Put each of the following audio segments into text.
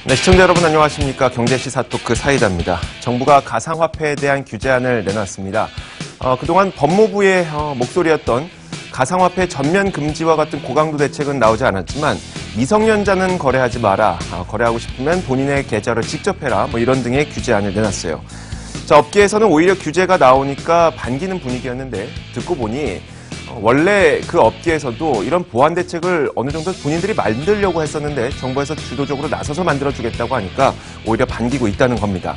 네, 시청자 여러분 안녕하십니까. 경제시사 토크 사이다입니다. 정부가 가상화폐에 대한 규제안을 내놨습니다. 그동안 법무부의 목소리였던 가상화폐 전면 금지와 같은 고강도 대책은 나오지 않았지만 미성년자는 거래하지 마라. 거래하고 싶으면 본인의 계좌를 직접 해라. 이런 등의 규제안을 내놨어요. 자, 업계에서는 오히려 규제가 나오니까 반기는 분위기였는데 듣고 보니 원래 그 업계에서도 이런 보완 대책을 어느 정도 본인들이 만들려고 했었는데 정부에서 주도적으로 나서서 만들어주겠다고 하니까 오히려 반기고 있다는 겁니다.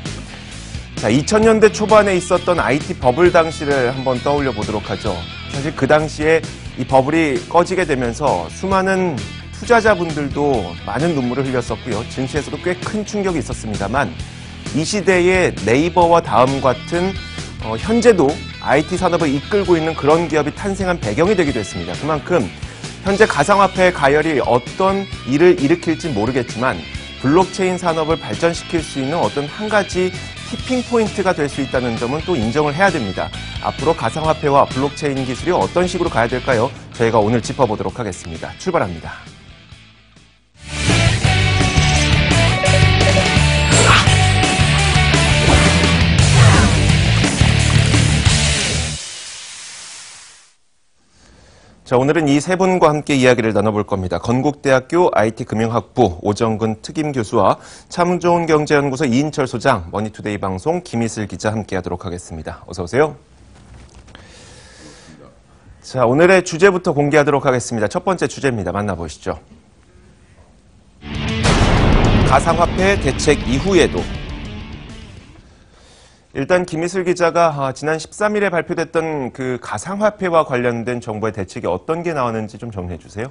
자, 2000년대 초반에 있었던 IT 버블 당시를 한번 떠올려 보도록 하죠. 사실 그 당시에 이 버블이 꺼지게 되면서 수많은 투자자분들도 많은 눈물을 흘렸었고요. 증시에서도 꽤 큰 충격이 있었습니다만 이 시대의 네이버와 다음 같은 현재도 IT 산업을 이끌고 있는 그런 기업이 탄생한 배경이 되기도 했습니다. 그만큼 현재 가상화폐의 가열이 어떤 일을 일으킬지 모르겠지만 블록체인 산업을 발전시킬 수 있는 어떤 한 가지 티핑 포인트가 될 수 있다는 점은 또 인정을 해야 됩니다. 앞으로 가상화폐와 블록체인 기술이 어떤 식으로 가야 될까요? 저희가 오늘 짚어보도록 하겠습니다. 출발합니다. 자, 오늘은 이 세 분과 함께 이야기를 나눠볼 겁니다. 건국대학교 IT금융학부 오정근 특임교수와 참좋은경제연구소 이인철 소장, 머니투데이 방송 김희슬 기자 함께하도록 하겠습니다. 어서 오세요. 자, 오늘의 주제부터 공개하도록 하겠습니다. 첫 번째 주제입니다. 만나보시죠. 가상화폐 대책 이후에도. 일단 김희슬 기자가 지난 13일에 발표됐던 그 가상화폐와 관련된 정부의 대책이 어떤 게 나왔는지 좀 정리해 주세요.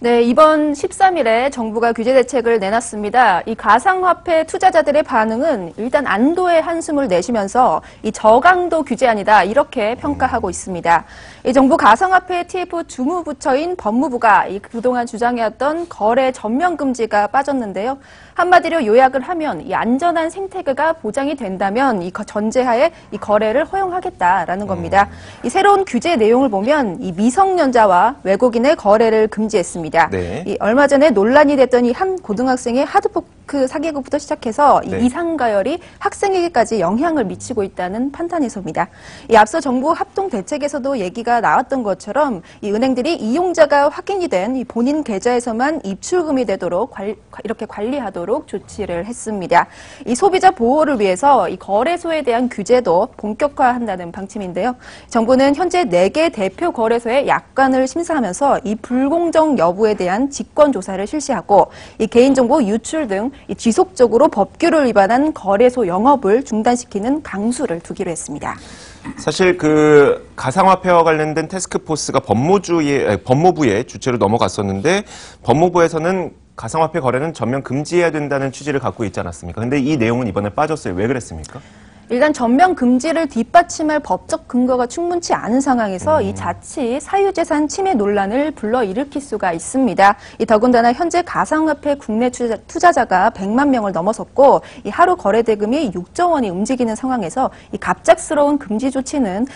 네, 이번 13일에 정부가 규제 대책을 내놨습니다. 이 가상화폐 투자자들의 반응은 일단 안도의 한숨을 내쉬면서 이 저강도 규제안이다 이렇게 평가하고 있습니다. 이 정부 가상화폐 TF 주무부처인 법무부가 이 그동안 주장해왔던 거래 전면 금지가 빠졌는데요. 한마디로 요약을 하면 이 안전한 생태계가 보장이 된다면 이 전제하에 이 거래를 허용하겠다라는 겁니다. 이 새로운 규제 내용을 보면 이 미성년자와 외국인의 거래를 금지했습니다. 네. 이 얼마 전에 논란이 됐던 이 한 고등학생의 하드포크 사기극부터 시작해서 이 이상가열이 학생에게까지 영향을 미치고 있다는 판단에서입니다. 이 앞서 정부 합동 대책에서도 얘기가 나왔던 것처럼 이 은행들이 이용자가 확인이 된 이 본인 계좌에서만 입출금이 되도록 이렇게 관리하도록 조치를 했습니다. 이 소비자 보호를 위해서 이 거래소에 대한 규제도 본격화한다는 방침인데요. 정부는 현재 4개 대표 거래소의 약관을 심사하면서 이 불공정 여부에 대한 직권 조사를 실시하고 이 개인정보 유출 등 이 지속적으로 법규를 위반한 거래소 영업을 중단시키는 강수를 두기로 했습니다. 사실 그 가상화폐와 관련된 태스크포스가 법무부의 주체로 넘어갔었는데 법무부에서는 가상화폐 거래는 전면 금지해야 된다는 취지를 갖고 있지 않았습니까? 근데 이 내용은 이번에 빠졌어요. 왜 그랬습니까? 일단 전면 금지를 뒷받침할 법적 근거가 충분치 않은 상황에서 이 자칫 사유재산 침해 논란을 불러일으킬 수가 있습니다. 이 더군다나 현재 가상화폐 국내 투자자가 100만 명을 넘어섰고 이 하루 거래 대금이 6조 원이 움직이는 상황에서 이 갑작스러운 금지 조치는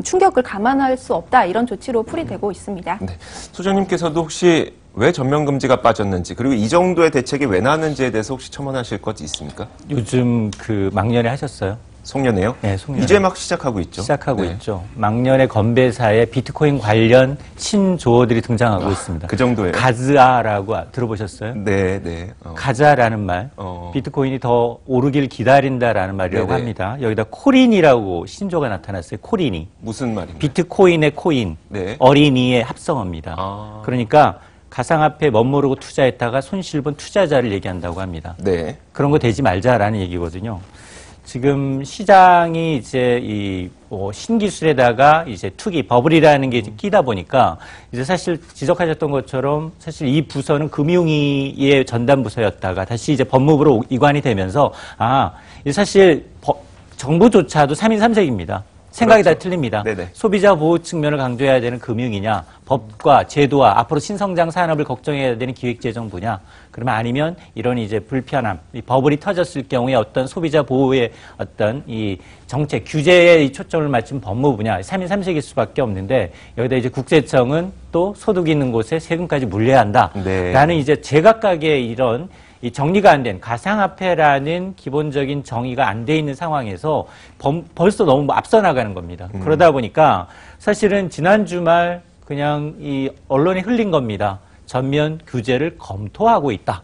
충격을 감안할 수 없다 이런 조치로 풀이되고 있습니다. 네. 소장님께서도 혹시 왜 전면 금지가 빠졌는지 그리고 이 정도의 대책이 왜 나왔는지에 대해서 혹시 첨언하실 것 있습니까? 요즘 그 막년에 하셨어요? 송년회요? 네, 송년회. 이제 막 시작하고 있죠. 시작하고 있죠. 막년에 건배사에 비트코인 관련 신조어들이 등장하고 있습니다. 그 정도예요? 가즈아라고 들어보셨어요? 네, 네. 가자라는 말, 비트코인이 더 오르길 기다린다라는 말이라고 네네. 합니다. 여기다 코린이라고 신조어가 나타났어요. 코린이. 무슨 말입니까? 비트코인의 코인, 네. 어린이의 합성어입니다. 그러니까 가상화폐에 멋모르고 투자했다가 손실 본 투자자를 얘기한다고 합니다. 네. 그런 거 되지 말자라는 얘기거든요. 지금 시장이 이제 신기술에다가 이제 투기, 버블이라는 게 끼다 보니까 이제 사실 지적하셨던 것처럼 사실 이 부서는 금융위의 전담 부서였다가 다시 이제 법무부로 이관이 되면서 이제 사실 정부조차도 3인 3색입니다. 생각이 그렇죠. 다 틀립니다. 네네. 소비자 보호 측면을 강조해야 되는 금융이냐, 법과 제도와 앞으로 신성장 산업을 걱정해야 되는 기획재정부냐, 그러면 아니면 이런 이제 불편함, 이 버블이 터졌을 경우에 어떤 소비자 보호의 어떤 이 정책, 규제에 초점을 맞춘 법무 분야, 3인 3색일 수밖에 없는데 여기다 이제 국세청은 또 소득 있는 곳에 세금까지 물려야 한다. 네. 라는 이제 제각각의 이런 이 정리가 안 된 가상화폐라는 기본적인 정의가 안 돼 있는 상황에서 벌써 너무 앞서 나가는 겁니다. 그러다 보니까 사실은 지난 주말 그냥 이 언론에 흘린 겁니다. 전면 규제를 검토하고 있다.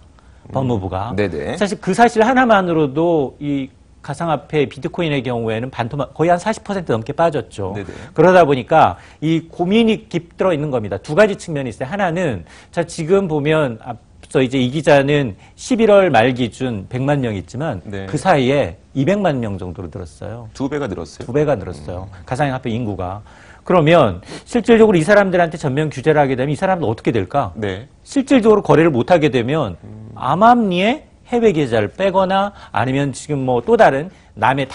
법무부가. 네네. 사실 그 사실 하나만으로도 이 가상화폐 비트코인의 경우에는 거의 한 40% 넘게 빠졌죠. 네네. 그러다 보니까 이 고민이 깃들어 있는 겁니다. 두 가지 측면이 있어요. 하나는 자 지금 보면 앞서 이제 이 기자는 11월 말 기준 100만 명 있지만 네. 그 사이에 200만 명 정도로 늘었어요. 2배가 늘었어요. 2배가 늘었어요. 가상화폐 인구가. 그러면 실질적으로 이 사람들한테 전면 규제를 하게 되면 이 사람들 어떻게 될까? 네. 실질적으로 거래를 못 하게 되면 암암리에 해외 계좌를 빼거나 아니면 지금 뭐 또 다른 남의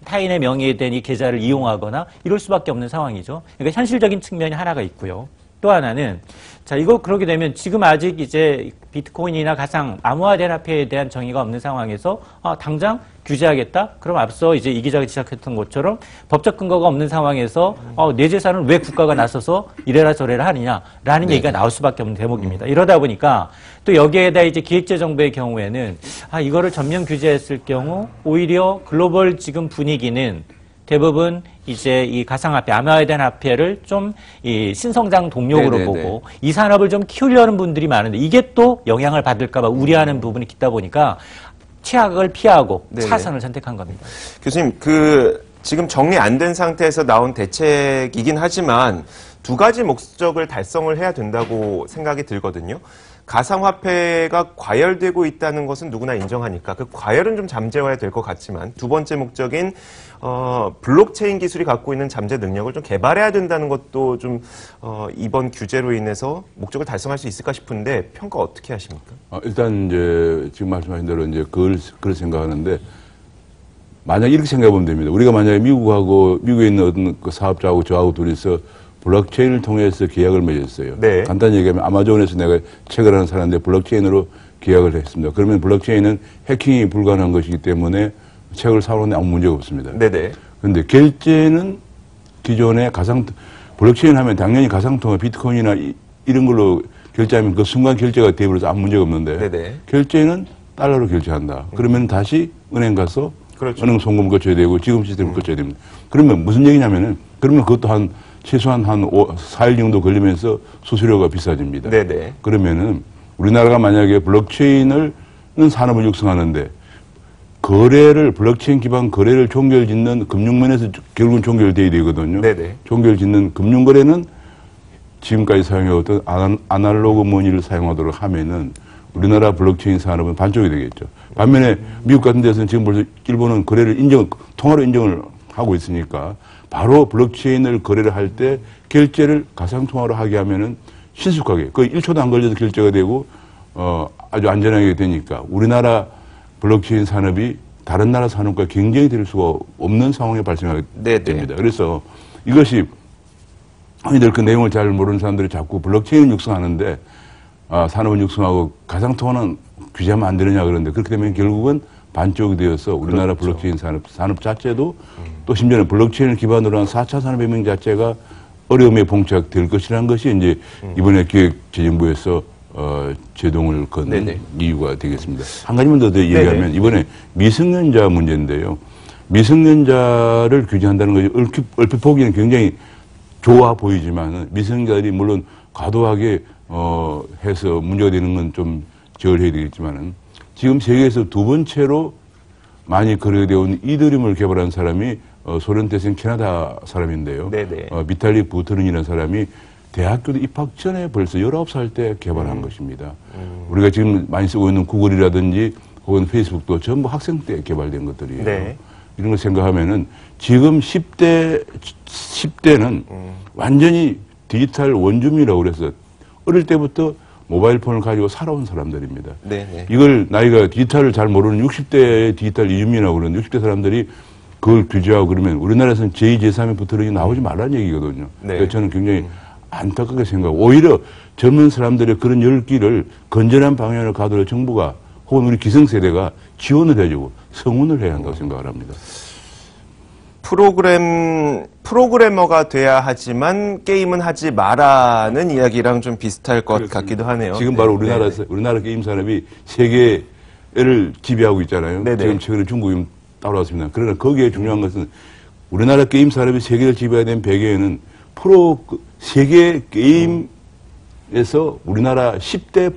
타인의 명의에 된 이 계좌를 이용하거나 이럴 수밖에 없는 상황이죠. 그러니까 현실적인 측면이 하나가 있고요. 또 하나는 자 이거 그러게 되면 지금 아직 이제 비트코인이나 가상 암호화된 화폐에 대한 정의가 없는 상황에서 당장 규제하겠다? 그럼 앞서 이제 이 기자가 지적했던 것처럼 법적 근거가 없는 상황에서 내 재산을 왜 국가가 나서서 이래라 저래라 하느냐라는 얘기가 나올 수밖에 없는 대목입니다. 이러다 보니까 또 여기에다 이제 기획재정부의 경우에는 이거를 전면 규제했을 경우 오히려 글로벌 지금 분위기는 대부분 이제 이 가상화폐, 암호화된 화폐를 좀 이 신성장 동력으로 네네네. 보고 이 산업을 좀 키우려는 분들이 많은데 이게 또 영향을 받을까봐 우려하는 부분이 있다 보니까 최악을 피하고 네네. 차선을 선택한 겁니다. 교수님, 지금 정리 안 된 상태에서 나온 대책이긴 하지만 두 가지 목적을 달성을 해야 된다고 생각이 들거든요. 가상화폐가 과열되고 있다는 것은 누구나 인정하니까 그 과열은 좀 잠재워야 될 것 같지만 두 번째 목적인 블록체인 기술이 갖고 있는 잠재 능력을 좀 개발해야 된다는 것도 좀 이번 규제로 인해서 목적을 달성할 수 있을까 싶은데 평가 어떻게 하십니까? 일단 이제 지금 말씀하신 대로 이제 그걸 생각하는데 만약 이렇게 생각해보면 됩니다. 우리가 만약에 미국에 있는 어떤 그 사업자하고 저하고 둘이서 블록체인을 통해서 계약을 맺었어요. 네. 간단히 얘기하면 아마존에서 내가 책을 하나 사는데 블록체인으로 계약을 했습니다. 그러면 블록체인은 해킹이 불가능한 것이기 때문에 책을 사오는데 아무 문제가 없습니다. 네네. 그런데 결제는 기존에 블록체인 하면 당연히 가상통화 비트코인이나 이런 걸로 결제하면 그 순간 결제가 되어버려서 아무 문제가 없는데 네네. 결제는 달러로 결제한다. 그러면 다시 은행 가서 그렇죠. 은행 송금 거쳐야 되고 지금 시스템을 거쳐야 됩니다. 그러면 무슨 얘기냐면은 그러면 그것도 최소한 4일 정도 걸리면서 수수료가 비싸집니다. 네네. 그러면은 우리나라가 만약에 블록체인을 산업을 육성하는데 블록체인 기반 거래를 종결짓는 금융면에서 결국은 종결돼야 되거든요. 네네. 종결짓는 금융거래는 지금까지 사용해왔던 아날로그 머니를 사용하도록 하면은 우리나라 블록체인 산업은 반쪽이 되겠죠. 반면에 미국 같은 데서는 지금 벌써 일본은 거래를 통화로 인정을 하고 있으니까 바로 블록체인을 거래를 할 때 결제를 가상통화로 하게 하면은 신속하게 거의 1초도 안 걸려서 결제가 되고 아주 안전하게 되니까 우리나라 블록체인 산업이 다른 나라 산업과 경쟁이 될 수가 없는 상황이 발생하게 됩니다. 그래서 이것이 흔히들 그 내용을 잘 모르는 사람들이 자꾸 블록체인 육성하는데 산업을 육성하고 가상통화는 규제하면 안 되느냐 그러는데 그렇게 되면 결국은 반쪽이 되어서 우리나라 그렇죠. 블록체인 산업 자체도 또 심지어는 블록체인을 기반으로 한 4차 산업혁명 자체가 어려움에 봉착될 것이라는 것이 이제 이번에 기획재정부에서 제동을 건 네네. 이유가 되겠습니다. 한 가지만 더 얘기하면 이번에 미성년자 문제인데요. 미성년자를 규제한다는 것이 얼핏 보기에는 굉장히 좋아 보이지만 미성년자들이 물론 과도하게 해서 문제가 되는 건 좀 제어를 해야 되겠지만은 지금 세계에서 두 번째로 많이 거래되어 온 이더리움을 개발한 사람이 소련 태생 캐나다 사람인데요. 네네. 비탈리 부터른이라는 사람이 대학교도 입학 전에 벌써 19살 때 개발한 것입니다. 우리가 지금 많이 쓰고 있는 구글이라든지 혹은 페이스북도 전부 학생 때 개발된 것들이에요. 네. 이런 걸 생각하면은 지금 10대는 완전히 디지털 원주민이라고 그래서 어릴 때부터 모바일 폰을 가지고 살아온 사람들입니다. 네네. 이걸 나이가 디지털을 잘 모르는 60대 디지털 이주민이라고 그러는 60대 사람들이 그걸 규제하고 그러면 우리나라에서는 제2, 제3의 부트런이 나오지 말라는 얘기거든요. 네. 그래서 저는 굉장히 안타깝게 생각하고 오히려 젊은 사람들의 그런 열기를 건전한 방향으로 가도록 정부가 혹은 우리 기성세대가 지원을 해주고 성원을 해야 한다고 생각을 합니다. 프로그래머가 돼야 하지만 게임은 하지 마라는 이야기랑 좀 비슷할 것 그렇습니다. 같기도 하네요. 지금 바로 우리나라 게임 산업이 세계를 지배하고 있잖아요. 네네. 지금 최근에 중국이 따라왔습니다. 그러나 거기에 중요한 것은 우리나라 게임 산업이 세계를 지배해야 되는 배경에는 세계 게임에서 우리나라 10대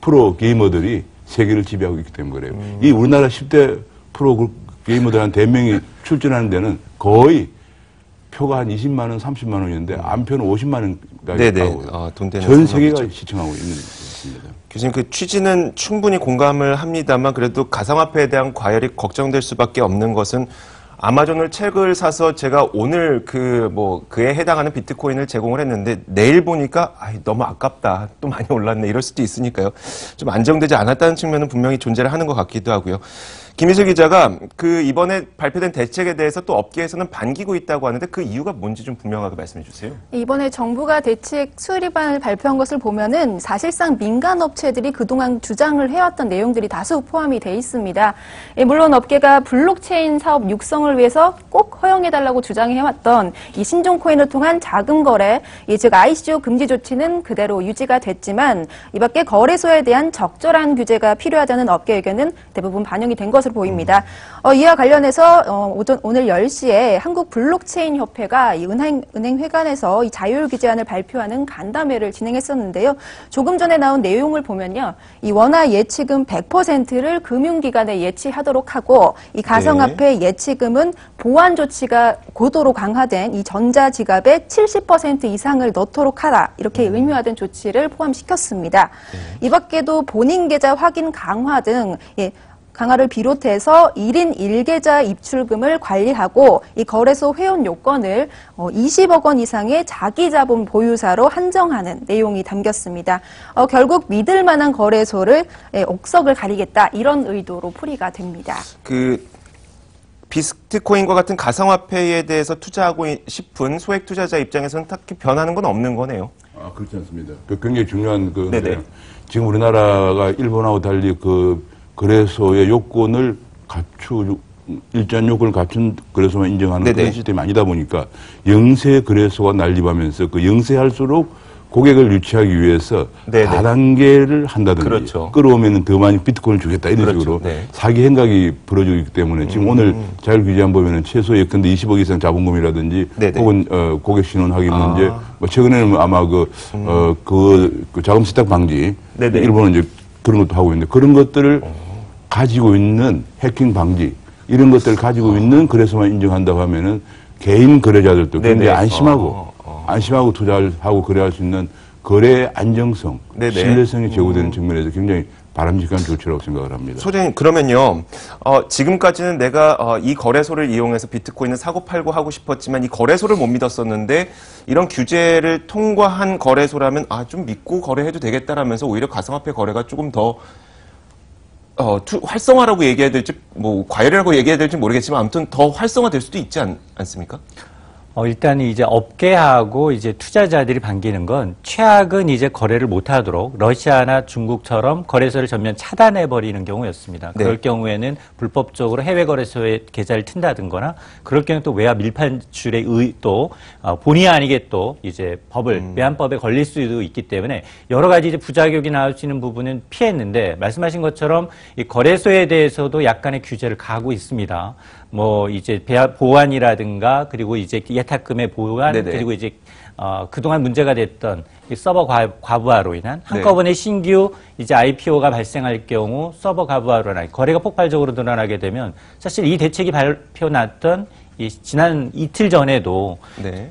프로 게이머들이 세계를 지배하고 있기 때문에 그래요. 이 우리나라 10대 프로 게이머들 한 100명이 출전하는 데는 거의 표가 한 20만 원, 30만 원이었는데 안표는 50만 원까지 있다고 돈 되는 전 세계가 시청하고 있는 것입니다. 교수님, 그 취지는 충분히 공감을 합니다만 그래도 가상화폐에 대한 과열이 걱정될 수밖에 없는 것은 아마존을 책을 사서 제가 오늘 그에 해당하는 비트코인을 제공을 했는데 내일 보니까 너무 아깝다. 또 많이 올랐네. 이럴 수도 있으니까요. 좀 안정되지 않았다는 측면은 분명히 존재를 하는 것 같기도 하고요. 김희수 기자가 이번에 발표된 대책에 대해서 또 업계에서는 반기고 있다고 하는데 그 이유가 뭔지 좀 분명하게 말씀해 주세요. 이번에 정부가 대책 수립안을 발표한 것을 보면은 사실상 민간 업체들이 그동안 주장을 해왔던 내용들이 다수 포함이 돼 있습니다. 물론 업계가 블록체인 사업 육성을 위해서 꼭 허용해달라고 주장해왔던 이 신종 코인을 통한 자금 거래, 즉 ICO 금지 조치는 그대로 유지가 됐지만 이 밖에 거래소에 대한 적절한 규제가 필요하다는 업계 의견은 대부분 반영이 된 것으로 보입니다. 이와 관련해서 오늘 10시에 한국 블록체인 협회가 이 은행회관에서 이 자율 규제안을 발표하는 간담회를 진행했었는데요. 조금 전에 나온 내용을 보면요. 이 원화 예치금 100%를 금융기관에 예치하도록 하고 이 가상화폐 예치금은 보안 조치가 고도로 강화된 이 전자지갑의 70% 이상을 넣도록 하라. 이렇게 의무화된 조치를 포함시켰습니다. 이 밖에도 본인 계좌 확인 강화 등 강화를 비롯해서 1인 1계좌 입출금을 관리하고 이 거래소 회원 요건을 20억 원 이상의 자기 자본 보유사로 한정하는 내용이 담겼습니다. 결국 믿을 만한 거래소를 옥석을 가리겠다 이런 의도로 풀이가 됩니다. 비트코인과 같은 가상화폐에 대해서 투자하고 싶은 소액 투자자 입장에서는 딱히 변하는 건 없는 거네요. 그렇지 않습니다. 굉장히 중요한 지금 우리나라가 일본하고 달리 거래소의 요건을 일정 요건을 갖춘 거래소만 인정하는 그런 시스템이 아니다 보니까 영세 거래소가 난립하면서 영세할수록 고객을 유치하기 위해서 다단계를 한다든지 끌어오면 더 많이 비트코인을 주겠다 이런 식으로 사기 행각이 벌어지고 있기 때문에 지금 오늘 자율규제안 보면은 최소 예컨대 20억 이상 자본금이라든지 혹은 고객 신원하기 문제 최근에는 아마 자금 세탁 방지 일본은 이제 그런 것도 하고 있는데 그런 것들을 가지고 있는 해킹 방지 이런 것들을 가지고 있는 거래소만 인정한다고 하면은 개인 거래자들도 굉장히 안심하고 투자를 하고 거래할 수 있는 거래 안정성, 신뢰성이 제고되는 측면에서 굉장히 바람직한 조치라고 생각을 합니다. 소장님, 그러면요, 지금까지는 내가 이 거래소를 이용해서 비트코인을 사고 팔고 하고 싶었지만 이 거래소를 못 믿었었는데 이런 규제를 통과한 거래소라면 좀 믿고 거래해도 되겠다라면서 오히려 가상화폐 거래가 조금 더 활성화라고 얘기해야 될지, 과열이라고 얘기해야 될지 모르겠지만, 아무튼 더 활성화될 수도 있지 않습니까? 일단 이제 업계하고 이제 투자자들이 반기는 건 최악은 이제 거래를 못 하도록 러시아나 중국처럼 거래소를 전면 차단해 버리는 경우였습니다. 그럴 경우에는 불법적으로 해외 거래소에 계좌를 튼다든거나 그럴 경우 또 외화 밀판출의 또 본의 아니게 또 이제 외환법에 걸릴 수도 있기 때문에 여러 가지 이제 부작용이 나올 수 있는 부분은 피했는데 말씀하신 것처럼 이 거래소에 대해서도 약간의 규제를 가하고 있습니다. 이제 보안이라든가 그리고 이제 예탁금의 보안 그리고 이제 그동안 문제가 됐던 이 서버 과부하로 인한 한꺼번에 신규 이제 IPO가 발생할 경우 서버 과부하로나 거래가 폭발적으로 늘어나게 되면 사실 이 대책이 발표났던 지난 이틀 전에도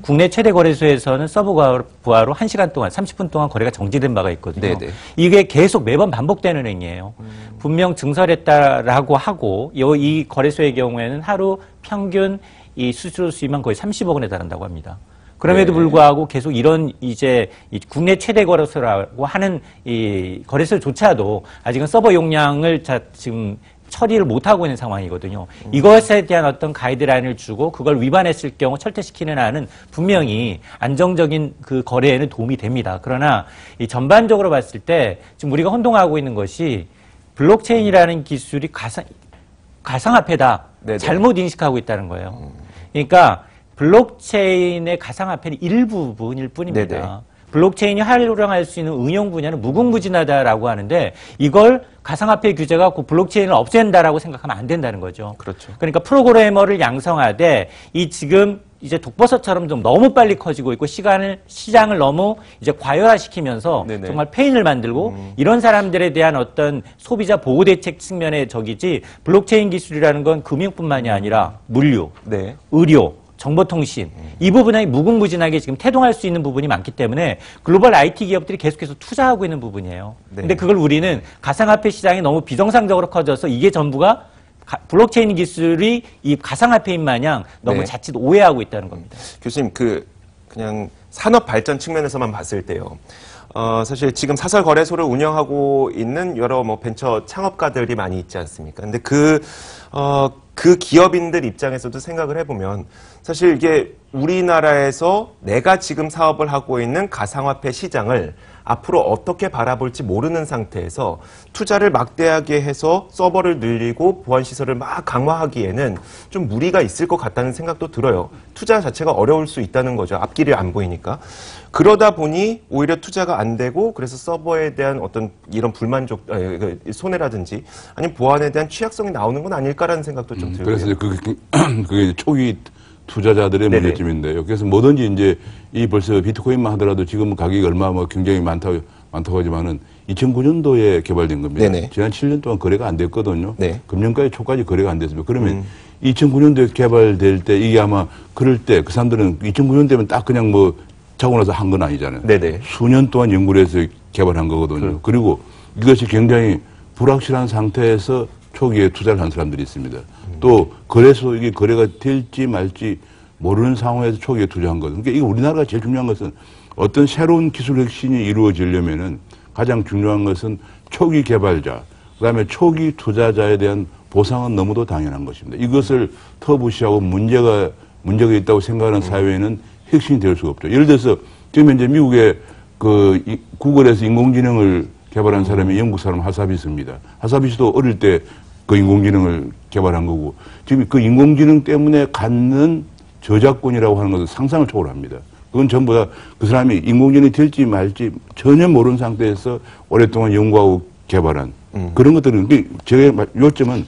국내 최대 거래소에서는 서버 과부하로 1시간 동안 30분 동안 거래가 정지된 바가 있거든요. 이게 계속 매번 반복되는 행위예요. 분명 증설했다라고 하고 이 거래소의 경우에는 하루 평균 이 수수료 수입만 거의 30억 원에 달한다고 합니다. 그럼에도 불구하고 계속 이런 이제 국내 최대 거래소라고 하는 이 거래소조차도 아직은 서버 용량을 지금 처리를 못하고 있는 상황이거든요. 이것에 대한 어떤 가이드라인을 주고 그걸 위반했을 경우 철퇴시키는 안은 분명히 안정적인 그 거래에는 도움이 됩니다. 그러나 이 전반적으로 봤을 때 지금 우리가 혼동하고 있는 것이 블록체인이라는 기술이 가상화폐다. 네네. 잘못 인식하고 있다는 거예요. 그러니까 블록체인의 가상화폐는 일부분일 뿐입니다. 네네. 블록체인이 활용할 수 있는 응용 분야는 무궁무진하다라고 하는데 이걸 가상화폐 규제가 그 블록체인을 없앤다라고 생각하면 안 된다는 거죠. 그렇죠. 그러니까 프로그래머를 양성하되 이 지금 이제 독버섯처럼 좀 너무 빨리 커지고 있고 시장을 너무 이제 과열화시키면서 네네. 정말 페인을 만들고 이런 사람들에 대한 어떤 소비자 보호 대책 측면의 적이지 블록체인 기술이라는 건 금융뿐만이 아니라 물류, 네. 의료, 정보통신 이 부분에 무궁무진하게 지금 태동할 수 있는 부분이 많기 때문에 글로벌 IT 기업들이 계속해서 투자하고 있는 부분이에요. 네. 근데 그걸 우리는 가상화폐 시장이 너무 비정상적으로 커져서 이게 전부가 블록체인 기술이 이 가상화폐인 마냥 너무 네. 자칫 오해하고 있다는 겁니다. 교수님, 그냥 산업 발전 측면에서만 봤을 때요. 사실 지금 사설 거래소를 운영하고 있는 여러 뭐 벤처 창업가들이 많이 있지 않습니까? 근데 그 기업인들 입장에서도 생각을 해보면 사실 이게 우리나라에서 내가 지금 사업을 하고 있는 가상화폐 시장을 앞으로 어떻게 바라볼지 모르는 상태에서 투자를 막대하게 해서 서버를 늘리고 보안시설을 막 강화하기에는 좀 무리가 있을 것 같다는 생각도 들어요. 투자 자체가 어려울 수 있다는 거죠. 앞길이 안 보이니까. 그러다 보니 오히려 투자가 안 되고 그래서 서버에 대한 어떤 이런 불만족, 손해라든지 아니면 보안에 대한 취약성이 나오는 건 아닐까라는 생각도 좀 들고요. 그래서 그게 초기 투자자들의 네네. 문제점인데요. 그래서 뭐든지 이제 이 벌써 비트코인만 하더라도 지금 가격이 얼마 뭐 굉장히 많다고 하지만은 2009년도에 개발된 겁니다. 네네. 지난 7년 동안 거래가 안 됐거든요. 네. 금년까지 초까지 거래가 안 됐습니다. 그러면 2009년도에 개발될 때 이게 아마 그럴 때 그 사람들은 2009년 되면 딱 그냥 뭐 자고 나서 한 건 아니잖아요. 네네. 수년 동안 연구를 해서 개발한 거거든요. 그리고 이것이 굉장히 불확실한 상태에서 초기에 투자를 한 사람들이 있습니다. 또 거래소 이게 거래가 될지 말지 모르는 상황에서 초기에 투자한 거죠. 그러니까 이거 우리나라가 제일 중요한 것은 어떤 새로운 기술 혁신이 이루어지려면은 가장 중요한 것은 초기 개발자, 그다음에 초기 투자자에 대한 보상은 너무도 당연한 것입니다. 이것을 터부시하고 문제가 있다고 생각하는 사회에는 혁신이 될 수가 없죠. 예를 들어서 지금 현재 미국의 구글에서 인공지능을 개발한 사람이 영국 사람 하사비스입니다. 하사비스도 어릴 때 그 인공지능을 개발한 거고 지금 그 인공지능 때문에 갖는 저작권이라고 하는 것은 상상을 초월합니다. 그건 전부 다 그 사람이 인공지능이 될지 말지 전혀 모르는 상태에서 오랫동안 연구하고 개발한 그런 것들은 제 요점은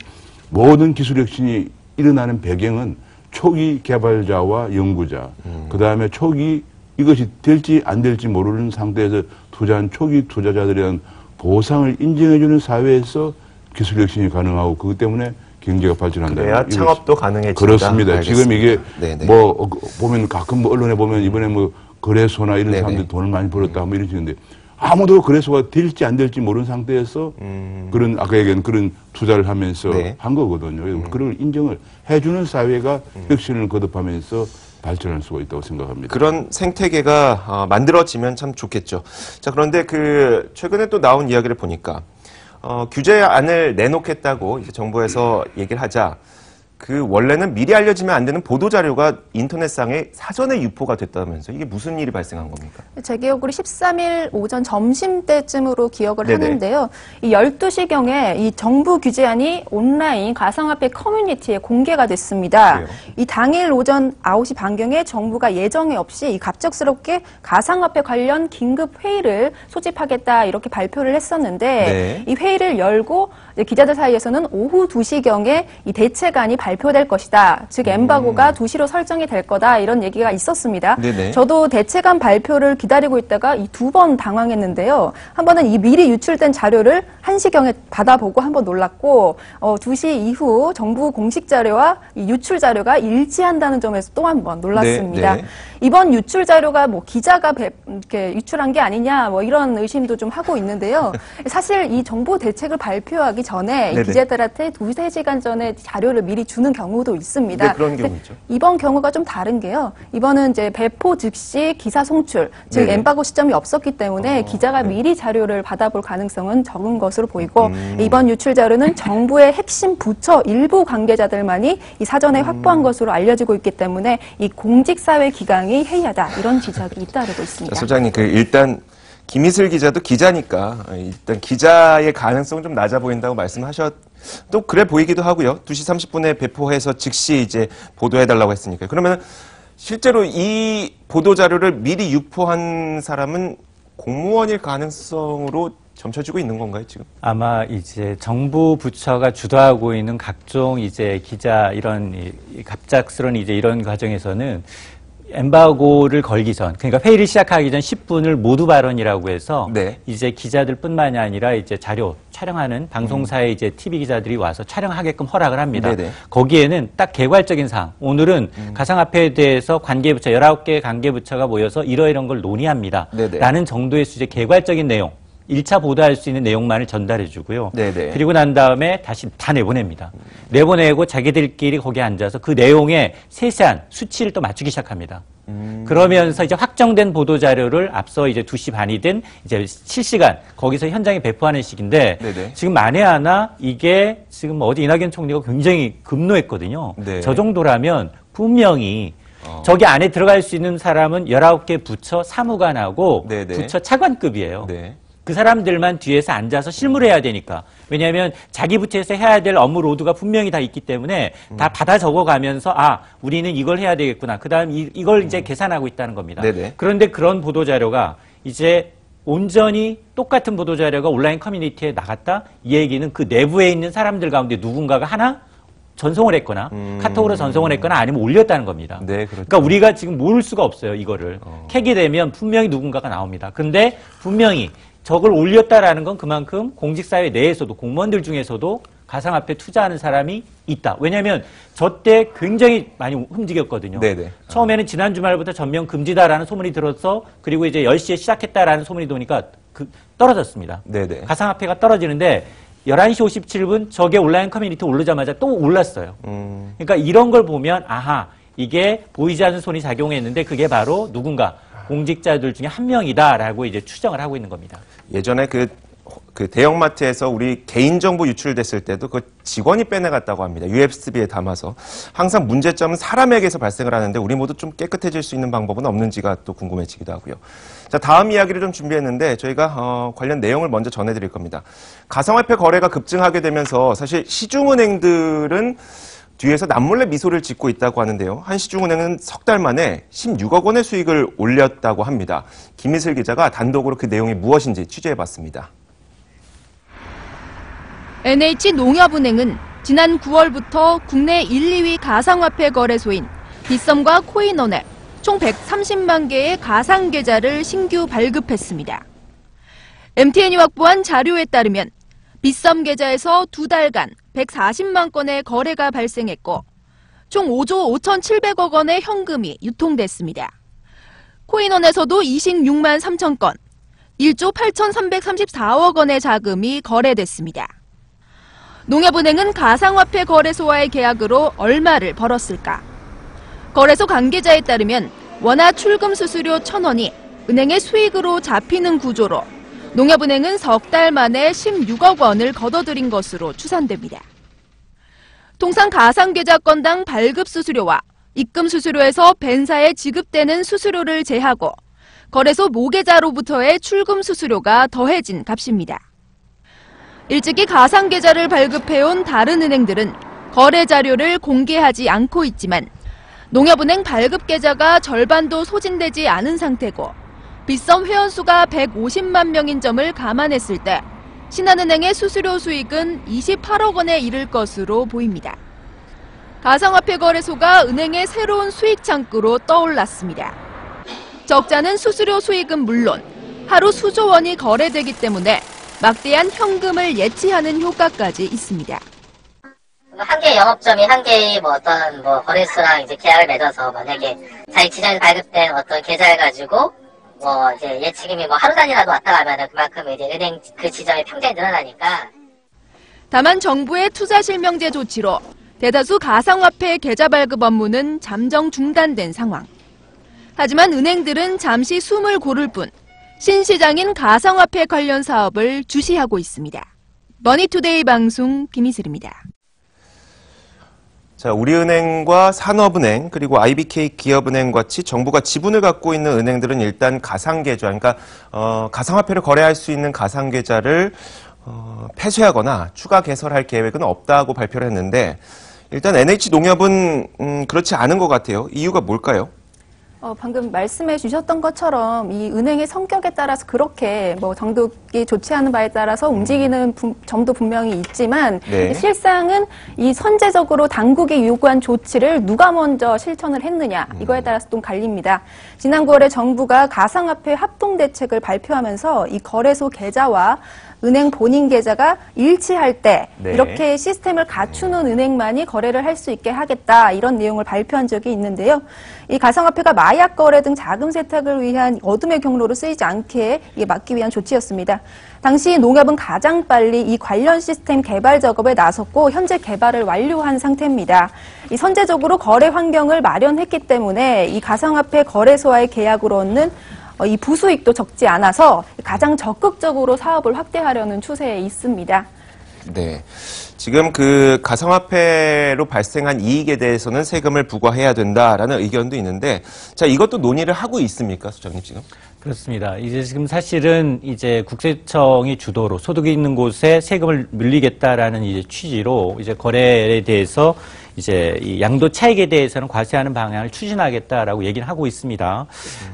모든 기술 혁신이 일어나는 배경은 초기 개발자와 연구자 그다음에 초기 이것이 될지 안 될지 모르는 상태에서 투자한 초기 투자자들에 대한 보상을 인정해주는 사회에서 기술 혁신이 가능하고 그것 때문에 경제가 발전한다. 그래야 창업도 가능해진다. 그렇습니다. 알겠습니다. 지금 이게 네네. 뭐 보면 가끔 뭐 언론에 보면 이번에 뭐 거래소나 이런 네네. 사람들이 돈을 많이 벌었다 뭐 이러시는데 아무도 거래소가 될지 안 될지 모르는 상태에서 그런 아까 얘기한 그런 투자를 하면서 네. 한 거거든요. 그걸 인정을 해주는 사회가 혁신을 거듭하면서 발전할 수가 있다고 생각합니다. 그런 생태계가 만들어지면 참 좋겠죠. 자, 그런데 최근에 또 나온 이야기를 보니까 규제안을 내놓겠다고 이제 정부에서 얘기를 하자 원래는 미리 알려지면 안 되는 보도자료가 인터넷상에 사전에 유포가 됐다면서 이게 무슨 일이 발생한 겁니까? 제 기억으로 13일 오전 점심때쯤으로 기억을 네네. 하는데요. 이 12시경에 이 정부 규제안이 온라인 가상화폐 커뮤니티에 공개가 됐습니다. 그래요? 이 당일 오전 9시 반경에 정부가 예정에 없이 갑작스럽게 가상화폐 관련 긴급 회의를 소집하겠다 이렇게 발표를 했었는데 네. 이 회의를 열고 기자들 사이에서는 오후 2시경에 이 대책안이 발표될 것이다. 즉 엠바고가 2시로 설정이 될 거다. 이런 얘기가 있었습니다. 네네. 저도 대책안 발표를 기다리고 있다가 이 2번 당황했는데요. 한 번은 이 미리 유출된 자료를 1시경에 받아보고 한 번 놀랐고 2시 이후 정부 공식 자료와 이 유출 자료가 일치한다는 점에서 또 한 번 놀랐습니다. 네. 이번 유출 자료가 뭐 기자가 이렇게 유출한 게 아니냐 뭐 이런 의심도 좀 하고 있는데요. 사실 이 정부 대책을 발표하기 나가기 전에 네네. 기자들한테 2-3시간 전에 자료를 미리 주는 경우도 있습니다. 네, 그런 근데 경우죠. 이번 경우가 좀 다른 게요. 이번은 이제 배포 즉시 기사 송출, 즉 네네. 엠바고 시점이 없었기 때문에 기자가 미리 자료를 받아볼 가능성은 적은 것으로 보이고 이번 유출 자료는 정부의 핵심 부처 일부 관계자들만이 이 사전에 확보한 것으로 알려지고 있기 때문에 이 공직사회 기강이 해이하다 이런 지적이 잇따르고 있습니다. 소장님, 일단 김희슬 기자도 기자니까 일단 기자의 가능성은 좀 낮아 보인다고 또 그래 보이기도 하고요. 2시 30분에 배포해서 즉시 이제 보도해달라고 했으니까요. 그러면 실제로 이 보도 자료를 미리 유포한 사람은 공무원일 가능성으로 점쳐지고 있는 건가요, 지금? 아마 이제 정부 부처가 주도하고 있는 각종 이제 기자 이런 이 갑작스러운 이제 이런 과정에서는 엠바고를 걸기 전, 그러니까 회의를 시작하기 전 10분을 모두 발언이라고 해서 네. 이제 기자들뿐만이 아니라 이제 자료 촬영하는 방송사의 이제 TV 기자들이 와서 촬영하게끔 허락을 합니다. 네네. 거기에는 딱 개괄적인 사항. 오늘은 가상화폐에 대해서 관계부처 19개 관계부처가 모여서 이러이런 걸 논의합니다. 네네. 라는 정도의 수제 개괄적인 내용. 1차 보도할 수 있는 내용만을 전달해 주고요. 네네. 그리고 난 다음에 다시 다 내보냅니다. 내보내고 자기들끼리 거기에 앉아서 그 내용에 세세한 수치를 또 맞추기 시작합니다. 그러면서 이제 확정된 보도 자료를 앞서 이제 2시 반이든 이제 실시간 거기서 현장에 배포하는 식인데 네네. 지금 만에 하나 이게 지금 어제 이낙연 총리가 굉장히 급노했거든요. 네. 저 정도라면 분명히 저기 안에 들어갈 수 있는 사람은 19개 부처 사무관하고 네네. 부처 차관급이에요. 네. 그 사람들만 뒤에서 앉아서 실무해야 되니까. 왜냐하면 자기 부처에서 해야 될 업무 로드가 분명히 다 있기 때문에 다 받아 적어가면서 우리는 이걸 해야 되겠구나. 그다음 이걸 이제 계산하고 있다는 겁니다. 네네. 그런데 그런 보도 자료가 이제 온전히 똑같은 보도 자료가 온라인 커뮤니티에 나갔다. 이 얘기는 그 내부에 있는 사람들 가운데 누군가가 하나 전송을 했거나 카톡으로 전송을 했거나 아니면 올렸다는 겁니다. 네, 그렇죠. 그러니까 우리가 지금 모를 수가 없어요. 이거를. 캐게 되면 분명히 누군가가 나옵니다. 근데 분명히 저걸 올렸다라는 건 그만큼 공직사회 내에서도 공무원들 중에서도 가상화폐 투자하는 사람이 있다. 왜냐하면 저 때 굉장히 많이 움직였거든요. 네네. 처음에는 지난 주말부터 전면 금지다라는 소문이 들었어. 그리고 이제 10시에 시작했다라는 소문이 도니까 떨어졌습니다. 네네. 가상화폐가 떨어지는데 11시 57분 저게 온라인 커뮤니티 오르자마자 또 올랐어요. 그러니까 이런 걸 보면 이게 보이지 않는 손이 작용했는데 그게 바로 누군가 공직자들 중에 한 명이다라고 이제 추정을 하고 있는 겁니다. 예전에 그 대형마트에서 우리 개인정보 유출됐을 때도 그 직원이 빼내갔다고 합니다. USB에 담아서. 항상 문제점은 사람에게서 발생을 하는데 우리 모두 좀 깨끗해질 수 있는 방법은 없는지가 또 궁금해지기도 하고요. 자, 다음 이야기를 좀 준비했는데 저희가 관련 내용을 먼저 전해드릴 겁니다. 가상화폐 거래가 급증하게 되면서 사실 시중은행들은 뒤에서 남몰래 미소를 짓고 있다고 하는데요. 한 시중은행은 석 달 만에 16억 원의 수익을 올렸다고 합니다. 김희슬 기자가 단독으로 그 내용이 무엇인지 취재해봤습니다. NH농협은행은 지난 9월부터 국내 1, 2위 가상화폐 거래소인 빗썸과 코인원에 총 130만 개의 가상계좌를 신규 발급했습니다. MTN이 확보한 자료에 따르면 빗썸 계좌에서 2달간 140만 건의 거래가 발생했고 총 5조 5,700억 원의 현금이 유통됐습니다. 코인원에서도 26만 3천 건, 1조 8,334억 원의 자금이 거래됐습니다. 농협은행은 가상화폐 거래소와의 계약으로 얼마를 벌었을까? 거래소 관계자에 따르면 원화 출금 수수료 1,000원이 은행의 수익으로 잡히는 구조로 농협은행은 석 달 만에 16억 원을 거둬들인 것으로 추산됩니다. 통상 가상계좌 건당 발급 수수료와 입금 수수료에서 벤사에 지급되는 수수료를 제하고 거래소 모계자로부터의 출금 수수료가 더해진 값입니다. 일찍이 가상계좌를 발급해온 다른 은행들은 거래 자료를 공개하지 않고 있지만 농협은행 발급계좌가 절반도 소진되지 않은 상태고 빗썸 회원수가 150만 명인 점을 감안했을 때 신한은행의 수수료 수익은 28억 원에 이를 것으로 보입니다. 가상화폐 거래소가 은행의 새로운 수익 창구로 떠올랐습니다. 적자는 수수료 수익은 물론 하루 수조 원이 거래되기 때문에 막대한 현금을 예치하는 효과까지 있습니다. 한 개의 영업점이 한 개의 어떤 거래소랑 이제 계약을 맺어서 만약에 자기 지점에 발급된 어떤 계좌를 가지고 이제 예치금이 하루 단위라도 왔다 가면은 그만큼 이제 은행 그 지점의 평장이 늘어나니까. 다만 정부의 투자 실명제 조치로 대다수 가상화폐 계좌 발급 업무는 잠정 중단된 상황. 하지만 은행들은 잠시 숨을 고를 뿐 신시장인 가상화폐 관련 사업을 주시하고 있습니다. 머니투데이 방송 김희슬입니다. 자, 우리은행과 산업은행 그리고 IBK 기업은행 같이 정부가 지분을 갖고 있는 은행들은 일단 가상계좌, 그러니까 가상화폐를 거래할 수 있는 가상계좌를 폐쇄하거나 추가 개설할 계획은 없다고 발표를 했는데 일단 NH농협은 그렇지 않은 것 같아요. 이유가 뭘까요? 방금 말씀해 주셨던 것처럼 이 은행의 성격에 따라서 그렇게 정부이 조치하는 바에 따라서 움직이는 점도 분명히 있지만 네. 실상은 이 선제적으로 당국이 요구한 조치를 누가 먼저 실천을 했느냐 이거에 따라서 좀 갈립니다. 지난 9월에 정부가 가상화폐 합동대책을 발표하면서 이 거래소 계좌와 은행 본인 계좌가 일치할 때 네. 이렇게 시스템을 갖추는 은행만이 거래를 할 수 있게 하겠다 이런 내용을 발표한 적이 있는데요. 이 가상화폐가 마약 거래 등 자금 세탁을 위한 어둠의 경로로 쓰이지 않게 막기 위한 조치였습니다. 당시 농협은 가장 빨리 이 관련 시스템 개발 작업에 나섰고 현재 개발을 완료한 상태입니다. 이 선제적으로 거래 환경을 마련했기 때문에 이 가상화폐 거래소와의 계약으로 얻는 이 부수익도 적지 않아서 가장 적극적으로 사업을 확대하려는 추세에 있습니다. 네. 지금 그 가상화폐로 발생한 이익에 대해서는 세금을 부과해야 된다라는 의견도 있는데, 자, 이것도 논의를 하고 있습니까, 소장님 지금? 그렇습니다. 이제 지금 사실은 이제 국세청이 주도로 소득이 있는 곳에 세금을 물리겠다라는 이제 취지로 이제 거래에 대해서 이제 이 양도 차익에 대해서는 과세하는 방향을 추진하겠다라고 얘기를 하고 있습니다.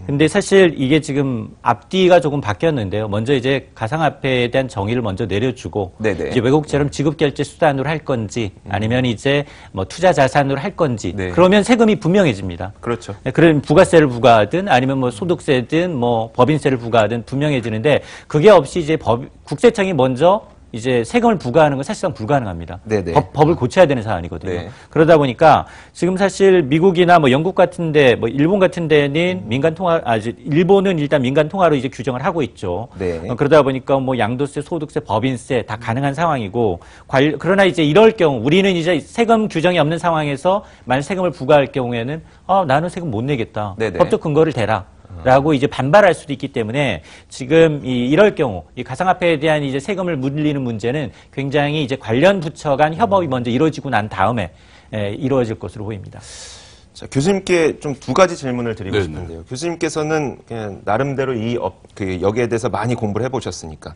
근데 사실 이게 지금 앞뒤가 조금 바뀌었는데요. 먼저 이제 가상화폐에 대한 정의를 먼저 내려주고 네네. 이제 외국처럼 지급결제 수단으로 할 건지 아니면 이제 뭐 투자 자산으로 할 건지 네. 그러면 세금이 분명해집니다. 그렇죠. 그런 부가세를 부과하든 아니면 뭐 소득세든 뭐 법인세를 부과하든 분명해지는데 그게 없이 이제 국세청이 먼저 이제 세금을 부과하는 건 사실상 불가능합니다. 네네. 법을 고쳐야 되는 사안이거든요. 네. 그러다 보니까 지금 사실 미국이나 뭐 영국 같은데 뭐 일본 같은 데는 민간 통화, 일본은 일단 민간 통화로 이제 규정을 하고 있죠. 네. 그러다 보니까 뭐 양도세, 소득세, 법인세 다 가능한 상황이고 그러나 이제 이럴 경우 우리는 이제 세금 규정이 없는 상황에서 만약 세금을 부과할 경우에는 나는 세금 못 내겠다. 네네. 법적 근거를 대라. 라고 이제 반발할 수도 있기 때문에 지금 이럴 경우 이 가상화폐에 대한 이제 세금을 물리는 문제는 굉장히 이제 관련 부처 간 협업이 먼저 이루어지고 난 다음에 이루어질 것으로 보입니다. 자, 교수님께 좀 두 가지 질문을 드리고 네네. 싶은데요. 교수님께서는 그냥 나름대로 여기에 대해서 많이 공부를 해보셨으니까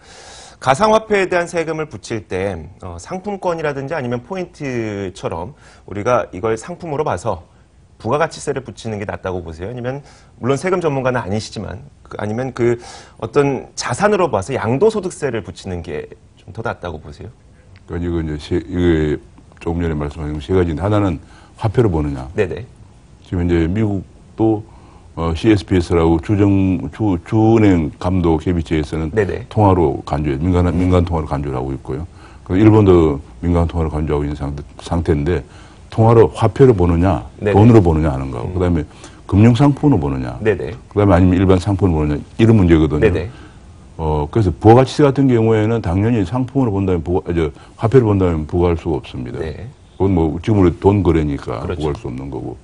가상화폐에 대한 세금을 붙일 때 상품권이라든지 아니면 포인트처럼 우리가 이걸 상품으로 봐서 부가가치세를 붙이는 게 낫다고 보세요? 아니면 물론 세금 전문가는 아니시지만 아니면 그 어떤 자산으로 봐서 양도소득세를 붙이는 게 좀 더 낫다고 보세요? 그러니까 이거 이게 조금 전에 말씀하신 세 가지인데 하나는 화폐로 보느냐. 네네. 지금 이제 미국도 CSPS라고 주은행 감독 협의체에서는 네네. 통화로 간주해 민간 통화로 간주를 하고 있고요. 일본도 민간 통화로 간주하고 있는 상태인데. 통화로 화폐로 보느냐, 네네. 돈으로 보느냐 하는 거고, 그 다음에 금융상품으로 보느냐, 네네. 그 다음에 아니면 일반 상품으로 보느냐, 이런 문제거든요. 네네. 그래서 부가가치세 같은 경우에는 당연히 상품으로 본다면, 화폐로 본다면 부과할 수가 없습니다. 네. 그건 뭐, 지금 우리 돈 거래니까 그렇죠. 부과할 수 없는 거고.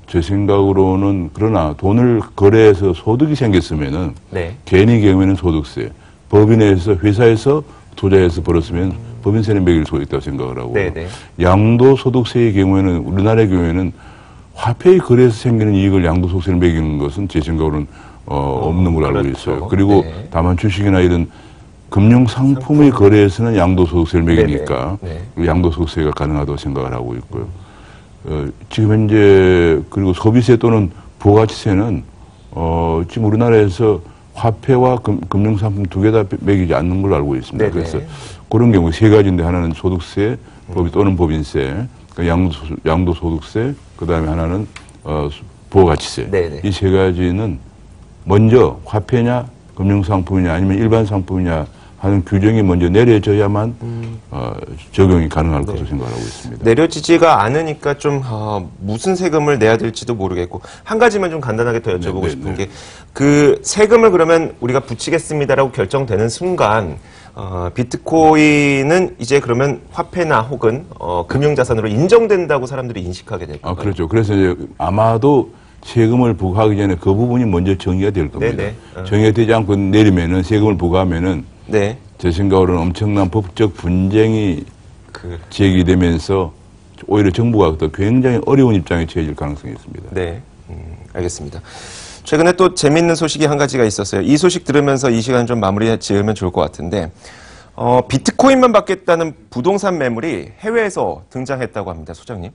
제 생각으로는, 그러나 돈을 거래해서 소득이 생겼으면은, 네. 개인의 경우에는 소득세, 법인에서, 회사에서 투자해서 벌었으면 법인세는 매길 수가 있다고 생각을 하고 네네. 양도소득세의 경우에는 우리나라의 경우에는 화폐의 거래에서 생기는 이익을 양도소득세를 매기는 것은 제 생각으로는 없는 걸로 알고 그렇죠. 있어요. 그리고 네. 다만 주식이나 이런 금융상품의 거래에서는 양도소득세를 매기니까 네네. 양도소득세가 가능하다고 생각을 하고 있고요. 지금 현재 그리고 소비세 또는 부가가치세는 지금 우리나라에서 화폐와 금융상품 두 개 다 매기지 않는 걸로 알고 있습니다. 네네. 그래서 그런 경우 세 가지인데 하나는 소득세 또는 법인세, 양도소득세, 그 다음에 하나는 부가가치세. 네네. 이 세 가지는 먼저 화폐냐, 금융상품이냐, 아니면 일반 상품이냐 하는 규정이 먼저 내려져야만 적용이 가능할 것으로 생각하고 있습니다. 내려지지가 않으니까 좀 무슨 세금을 내야 될지도 모르겠고 한 가지만 좀 간단하게 더 여쭤보고 싶은 게 그 세금을 그러면 우리가 붙이겠습니다라고 결정되는 순간 비트코인은 이제 그러면 화폐나 혹은 금융자산으로 인정된다고 사람들이 인식하게 될 건가요? 그렇죠. 그래서 이제 아마도 세금을 부과하기 전에 그 부분이 먼저 정의가 될 겁니다. 네네. 정의가 되지 않고 내리면은 세금을 부과하면은 네. 제 생각으로는 엄청난 법적 분쟁이 제기되면서 오히려 정부가 또 굉장히 어려운 입장에 처해질 가능성이 있습니다. 네. 알겠습니다. 최근에 또 재밌는 소식이 한 가지가 있었어요. 이 소식 들으면서 이 시간 좀 마무리 지으면 좋을 것 같은데, 비트코인만 받겠다는 부동산 매물이 해외에서 등장했다고 합니다. 소장님.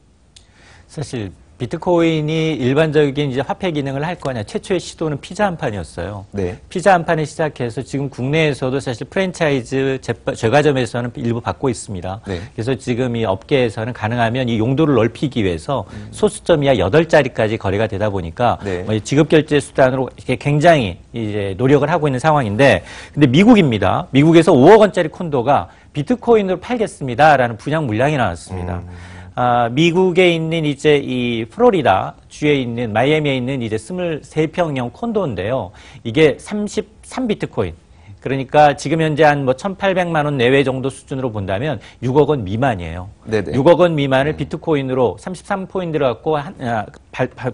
사실 비트코인이 일반적인 이제 화폐 기능을 할 거냐 최초의 시도는 피자 한 판이었어요. 네. 피자 한 판을 시작해서 지금 국내에서도 사실 프랜차이즈 제과점에서는 일부 받고 있습니다. 네. 그래서 지금 이 업계에서는 가능하면 이 용도를 넓히기 위해서 소수점 이하 8자리까지 거래가 되다 보니까 네. 지급 결제 수단으로 이렇게 굉장히 이제 노력을 하고 있는 상황인데, 근데 미국입니다. 미국에서 5억 원짜리 콘도가 비트코인으로 팔겠습니다라는 분양 물량이 나왔습니다. 미국에 있는 이제 이 플로리다 주에 있는 마이애미에 있는 이제 23평형 콘도인데요. 이게 33비트코인. 그러니까 지금 현재 한 뭐 1,800만 원 내외 정도 수준으로 본다면 6억 원 미만이에요. 네네. 6억 원 미만을 비트코인으로 33포인트를 갖고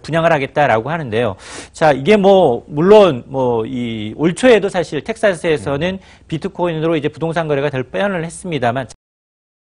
분양을 하겠다라고 하는데요. 자, 이게 뭐 물론 뭐 이 올 초에도 사실 텍사스에서는 비트코인으로 이제 부동산 거래가 될 뻔을 했습니다만,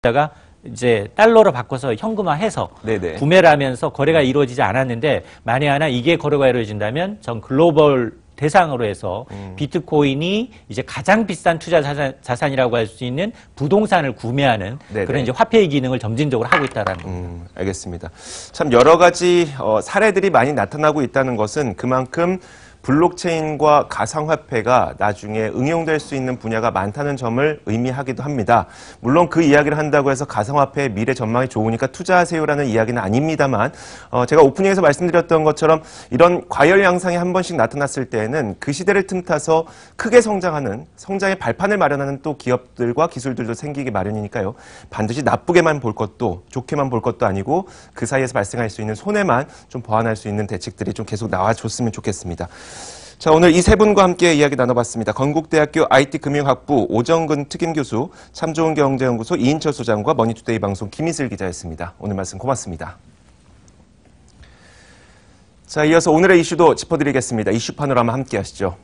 다가 이제 달러로 바꿔서 현금화해서 네네. 구매를 하면서 거래가 이루어지지 않았는데, 만에 하나 이게 거래가 이루어진다면 전 글로벌 대상으로 해서 비트코인이 이제 가장 비싼 투자 자산이라고 할 수 있는 부동산을 구매하는 네네. 그런 이제 화폐의 기능을 점진적으로 하고 있다라는 겁니다. 알겠습니다. 참 여러 가지 사례들이 많이 나타나고 있다는 것은 그만큼 블록체인과 가상화폐가 나중에 응용될 수 있는 분야가 많다는 점을 의미하기도 합니다. 물론 그 이야기를 한다고 해서 가상화폐의 미래 전망이 좋으니까 투자하세요라는 이야기는 아닙니다만, 제가 오프닝에서 말씀드렸던 것처럼 이런 과열 양상이 한 번씩 나타났을 때에는 그 시대를 틈타서 크게 성장하는, 성장의 발판을 마련하는 또 기업들과 기술들도 생기기 마련이니까요. 반드시 나쁘게만 볼 것도, 좋게만 볼 것도 아니고 그 사이에서 발생할 수 있는 손해만 좀 보완할 수 있는 대책들이 좀 계속 나와줬으면 좋겠습니다. 자, 오늘 이 세 분과 함께 이야기 나눠봤습니다. 건국대학교 IT금융학부 오정근 특임교수, 참좋은경제연구소 이인철 소장과 머니투데이 방송 김희슬 기자였습니다. 오늘 말씀 고맙습니다. 자, 이어서 오늘의 이슈도 짚어드리겠습니다. 이슈 파노라마 함께 하시죠.